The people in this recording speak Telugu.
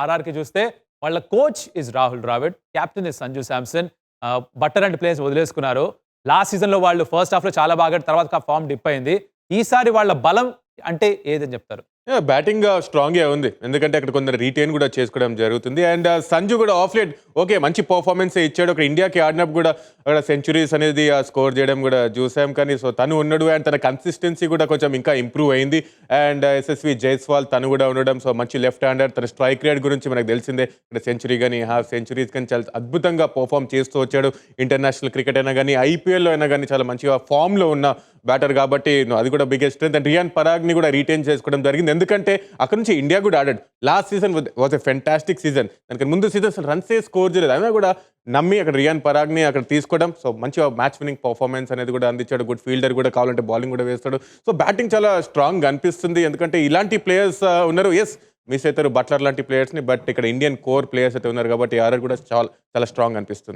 ఆర్ఆర్‌కి చూస్తే వాళ్ళ coach is Rahul Dravid, captain is Sanju Samson. Buttler and players వదిలేసుకున్నారు. లాస్ట్ సీజన్‌లో వాళ్ళు ఫస్ట్ హాఫ్‌లో చాలా బాగా ఆడారు. తర్వాత ఫార్మ్ డిప్ అయింది. ఈసారి వాళ్ళ బలం అంటే ఏదని చెప్తారు? బ్యాటింగ్ స్ట్రాంగ్‌గా ఉంది. ఎందుకంటే అక్కడ కొందరు రీటైన్ కూడా చేసుకోవడం జరుగుతుంది. అండ్ సంజు కూడా ఆఫ్ లేట్ ఓకే మంచి పర్ఫార్మెన్సే ఇచ్చాడు. అక్కడ ఇండియాకి ఆడినప్పుడు కూడా అక్కడ సెంచురీస్ అనేది స్కోర్ చేయడం కూడా చూసాం. కానీ సో తను ఉన్నాడు అండ్ తన కన్సిస్టెన్సీ కూడా కొంచెం ఇంకా ఇంప్రూవ్ అయింది. అండ్ ఎస్ఎస్వి జైస్వాల్ తను కూడా ఉండడం సో మంచి లెఫ్ట్ హ్యాండర్. తన స్ట్రైక్ రేట్ గురించి మనకు తెలిసిందే. ఇక్కడ సెంచురీ కానీ హాఫ్ సెంచురీస్ కానీ చాలా అద్భుతంగా పర్ఫామ్ చేస్తూ వచ్చాడు. ఇంటర్నేషనల్ క్రికెట్ అయినా కానీ ఐపీఎల్‌లో అయినా కానీ చాలా మంచిగా ఫామ్‌లో ఉన్న బ్యాటర్ కాబట్టి అది కూడా బిగ్గెస్ట్ స్ట్రెంత్. అండ్ రియాన్ పరాగ్ని కూడా రీటైన్ చేసుకోవడం జరిగింది. ఎందుకంటే అక్కడ నుంచి ఇండియా కూడా ఆడాడు. Last season was a fantastic season. దానికి ముందు సీజన్ అసలు రన్సే స్కోర్ చేయలేదు. అయినా కూడా నమ్మి అక్కడ రియాన్ పరాగ్ని అక్కడ తీసుకోవడం సో మంచిగా మ్యాచ్ విన్నింగ్ పర్ఫార్మెన్స్ అనేది కూడా అందించాడు. గుడ్ ఫీల్డర్ కూడా కావాలంటే బౌలింగ్ కూడా వేస్తాడు. సో బ్యాటింగ్ చాలా స్ట్రాంగ్ అనిపిస్తుంది. ఎందుకంటే ఇలాంటి ప్లేయర్స్ ఉన్నారు. ఎస్ మిస్ అవుతారు బట్లర్ లాంటి ప్లేయర్స్ని. బట్ ఇక్కడ ఇండియన్ కోర్ ప్లేయర్స్ అయితే ఉన్నారు కాబట్టి ఆర్ఆర్ కూడా చాలా చాలా స్ట్రాంగ్ అనిపిస్తుంది.